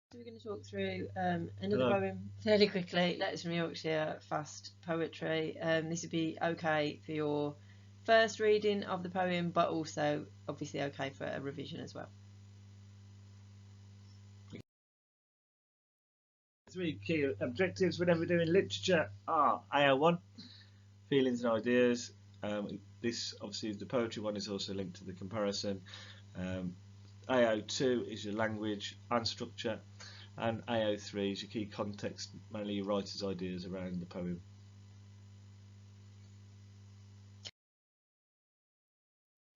So we're going to talk through another Hello. poem fairly quickly. Letters from Yorkshire, fast poetry. This would be okay for your first reading of the poem, but also obviously okay for a revision as well. Three key objectives whenever doing literature are AO1, feelings and ideas. This obviously the poetry one is also linked to the comparison. Um, AO2 is your language and structure, and AO3 is your key context, mainly your writer's ideas around the poem.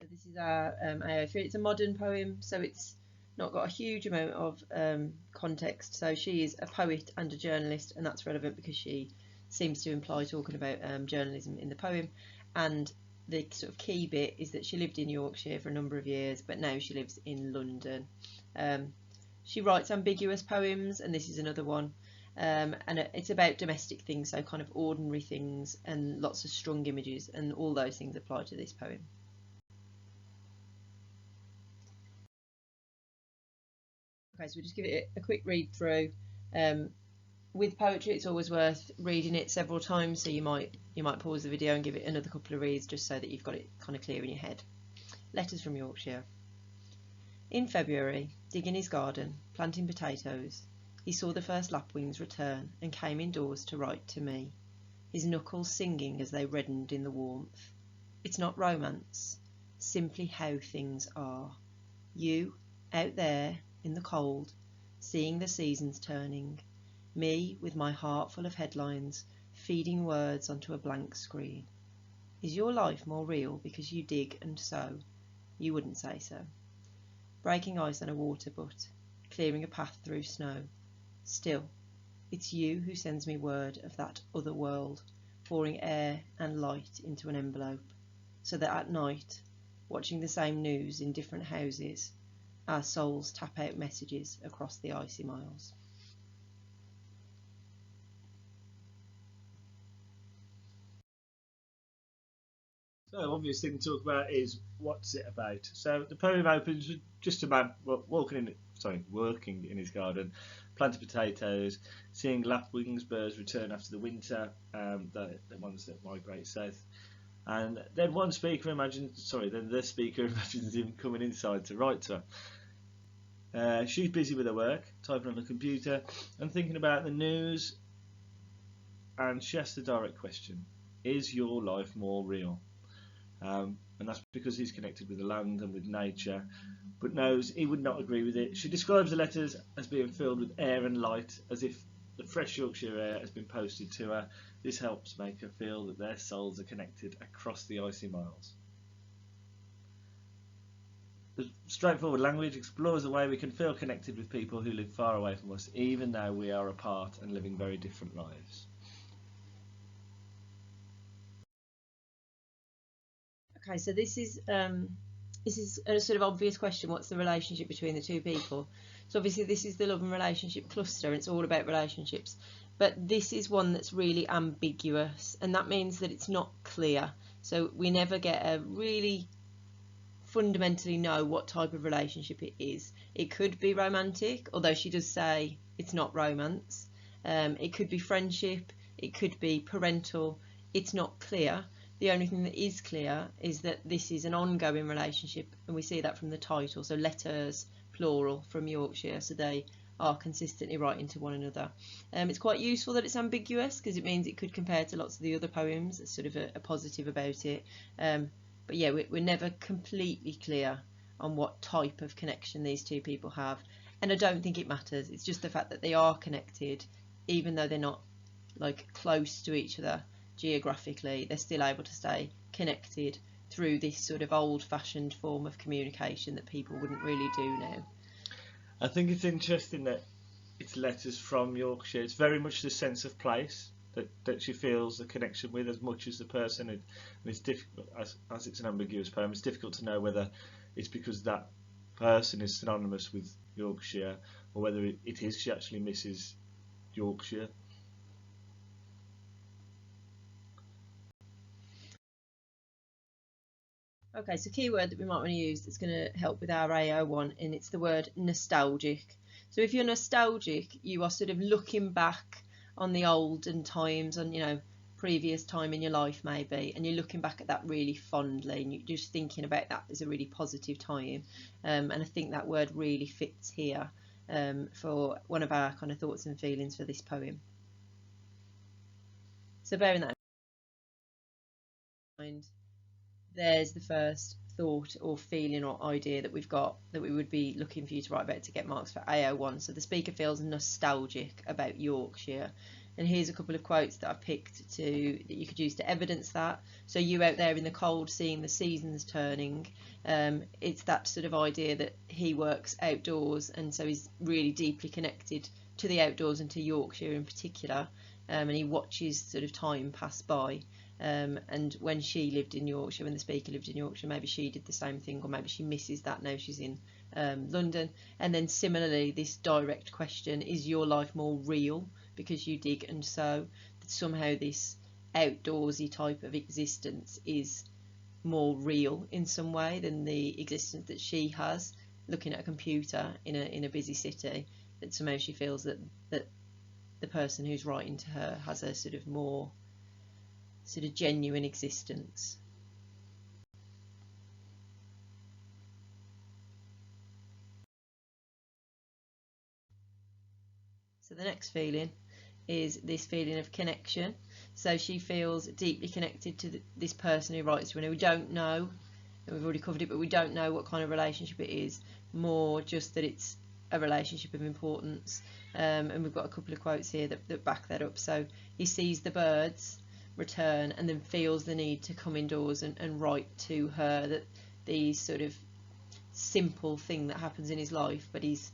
So this is our AO3. It's a modern poem, so it's not got a huge amount of context. So she is a poet and a journalist, and that's relevant because she seems to imply talking about journalism in the poem. And the sort of key bit is that she lived in Yorkshire for a number of years, but now she lives in London. She writes ambiguous poems, and this is another one. And it's about domestic things, so kind of ordinary things, and lots of strong images, and all those things apply to this poem. Okay, so we'll just give it a quick read through. With poetry, it's always worth reading it several times, so you might pause the video and give it another couple of reads just so that you've got it kind of clear in your head. Letters from Yorkshire. In February, digging his garden, planting potatoes, he saw the first lapwings return and came indoors to write to me, his knuckles singing as they reddened in the warmth. It's not romance, simply how things are. You, out there, in the cold, seeing the seasons turning, me with my heart full of headlines, feeding words onto a blank screen. Is your life more real because you dig and sow? You wouldn't say so. Breaking ice on a water butt, clearing a path through snow. Still, it's you who sends me word of that other world, pouring air and light into an envelope, so that at night, watching the same news in different houses, our souls tap out messages across the icy miles. So, obvious thing to talk about is what's it about. So, the poem opens with just a man working in his garden, planting potatoes, seeing lapwings birds return after the winter, the ones that migrate south. And then the speaker imagines him coming inside to write to her. She's busy with her work, typing on the computer, and thinking about the news. And she asks the direct question: is your life more real? And that's because he's connected with the land and with nature, but knows he would not agree with it. She describes the letters as being filled with air and light, as if the fresh Yorkshire air has been posted to her. This helps make her feel that their souls are connected across the icy miles. The straightforward language explores the way we can feel connected with people who live far away from us, even though we are apart and living very different lives. Okay, so this is a sort of obvious question. What's the relationship between the two people? So obviously this is the love and relationship cluster, and it's all about relationships. But this is one that's really ambiguous, and that means that it's not clear. So we never get a really fundamentally know what type of relationship it is. It could be romantic, although she does say it's not romance. It could be friendship. It could be parental. It's not clear. The only thing that is clear is that this is an ongoing relationship, and we see that from the title. So letters, plural, from Yorkshire, so they are consistently writing to one another. It's quite useful that it's ambiguous because it means it could compare to lots of the other poems. It's sort of a positive about it. But yeah, we're never completely clear on what type of connection these two people have. And I don't think it matters. It's just the fact that they are connected, even though they're not like close to each other geographically, they're still able to stay connected through this sort of old-fashioned form of communication that people wouldn't really do now. I think it's interesting that it's letters from Yorkshire. It's very much the sense of place that she feels the connection with as much as the person. And it's difficult, as it's an ambiguous poem, it's difficult to know whether it's because that person is synonymous with Yorkshire or whether it is she actually misses Yorkshire. Okay, so key word that we might want to use that's going to help with our AO1, and it's the word nostalgic. So if you're nostalgic, you are sort of looking back on the olden times, on, previous time in your life maybe, and you're looking back at that really fondly, and you're just thinking about that as a really positive time. And I think that word really fits here for one of our kind of thoughts and feelings for this poem. So bearing that in mind, there's the first thought or feeling or idea that we've got that we would be looking for you to write about to get marks for AO1. So the speaker feels nostalgic about Yorkshire. And here's a couple of quotes that I've picked that you could use to evidence that. So you out there in the cold, seeing the seasons turning. It's that sort of idea that he works outdoors, and so he's really deeply connected to the outdoors and to Yorkshire in particular. And he watches sort of time pass by. And when she lived in Yorkshire, when the speaker lived in Yorkshire, maybe she did the same thing, or maybe she misses that now she's in London. And then similarly, this direct question, is your life more real because you dig and sow? That somehow this outdoorsy type of existence is more real in some way than the existence that she has looking at a computer in a busy city. That somehow she feels that the person who's writing to her has a sort of more sort of genuine existence. So the next feeling is this feeling of connection. So she feels deeply connected to this person who writes to her. We don't know, and we've already covered it, but we don't know what kind of relationship it is, more just that it's a relationship of importance. And we've got a couple of quotes here that back that up. So he sees the birds return and then feels the need to come indoors and write to her, that the sort of simple thing that happens in his life, but he's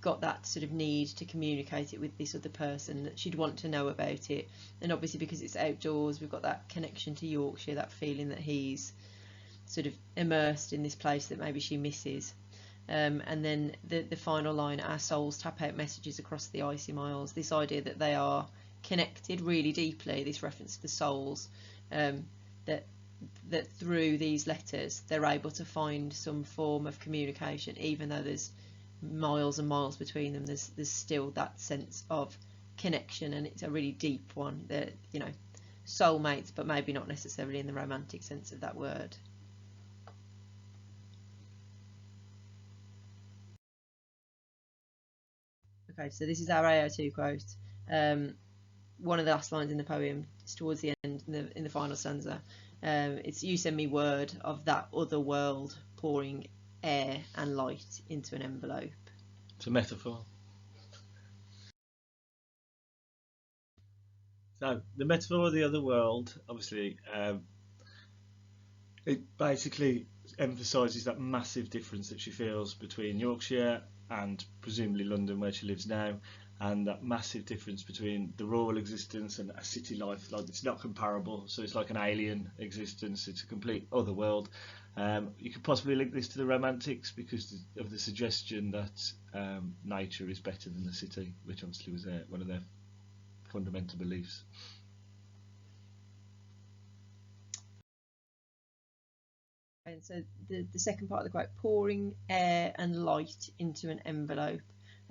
got that sort of need to communicate it with this other person, that she'd want to know about it. And obviously because it's outdoors, we've got that connection to Yorkshire, that feeling that he's sort of immersed in this place that maybe she misses. And then the final line, our souls tap out messages across the icy miles. This idea that they are connected really deeply, this reference to the souls, that through these letters they're able to find some form of communication, even though there's miles and miles between them. There's still that sense of connection, and it's a really deep one. That, soulmates, but maybe not necessarily in the romantic sense of that word. Okay, so this is our AO2 quote. One of the last lines in the poem, it's towards the end, in the final stanza. It's, you send me word of that other world, pouring air and light into an envelope. It's a metaphor. So the metaphor of the other world, obviously, it basically emphasises that massive difference that she feels between Yorkshire and presumably London, where she lives now, and that massive difference between the rural existence and a city life. Like, it's not comparable, so it's like an alien existence. It's a complete other world. You could possibly link this to the Romantics because of the suggestion that nature is better than the city, which obviously was one of their fundamental beliefs. And so the second part of the quote, pouring air and light into an envelope.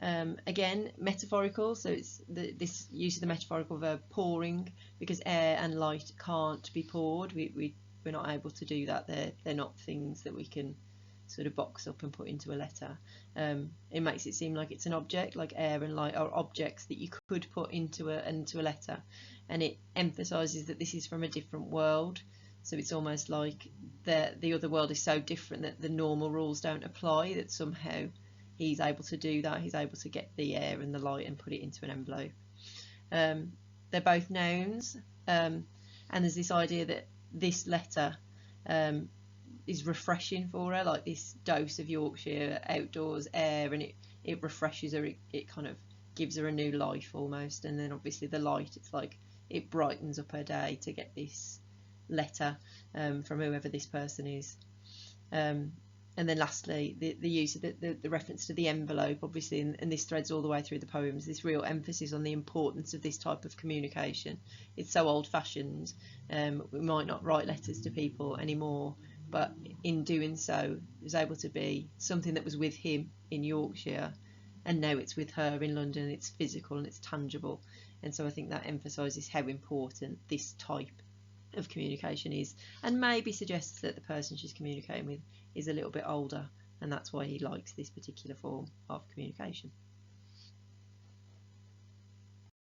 Again, metaphorical, so it's this use of the metaphorical verb pouring, because air and light can't be poured. We're not able to do that. They're not things that we can sort of box up and put into a letter. It makes it seem like it's an object, like air and light are objects that you could put into a letter, and it emphasises that this is from a different world. So it's almost like the other world is so different that the normal rules don't apply, that somehow he's able to do that. He's able to get the air and the light and put it into an envelope. They're both nouns, and there's this idea that this letter is refreshing for her, like this dose of Yorkshire, outdoors, air, and it refreshes her. It kind of gives her a new life almost. And then obviously the light, it's like it brightens up her day to get this letter from whoever this person is. And then lastly, the use of the reference to the envelope, obviously, and this threads all the way through the poems, this real emphasis on the importance of this type of communication. It's so old-fashioned. We might not write letters to people anymore, but in doing so, it was able to be something that was with him in Yorkshire, and now it's with her in London, and it's physical and it's tangible. And so I think that emphasises how important this type of communication is, and maybe suggests that the person she's communicating with is a little bit older, and that's why he likes this particular form of communication.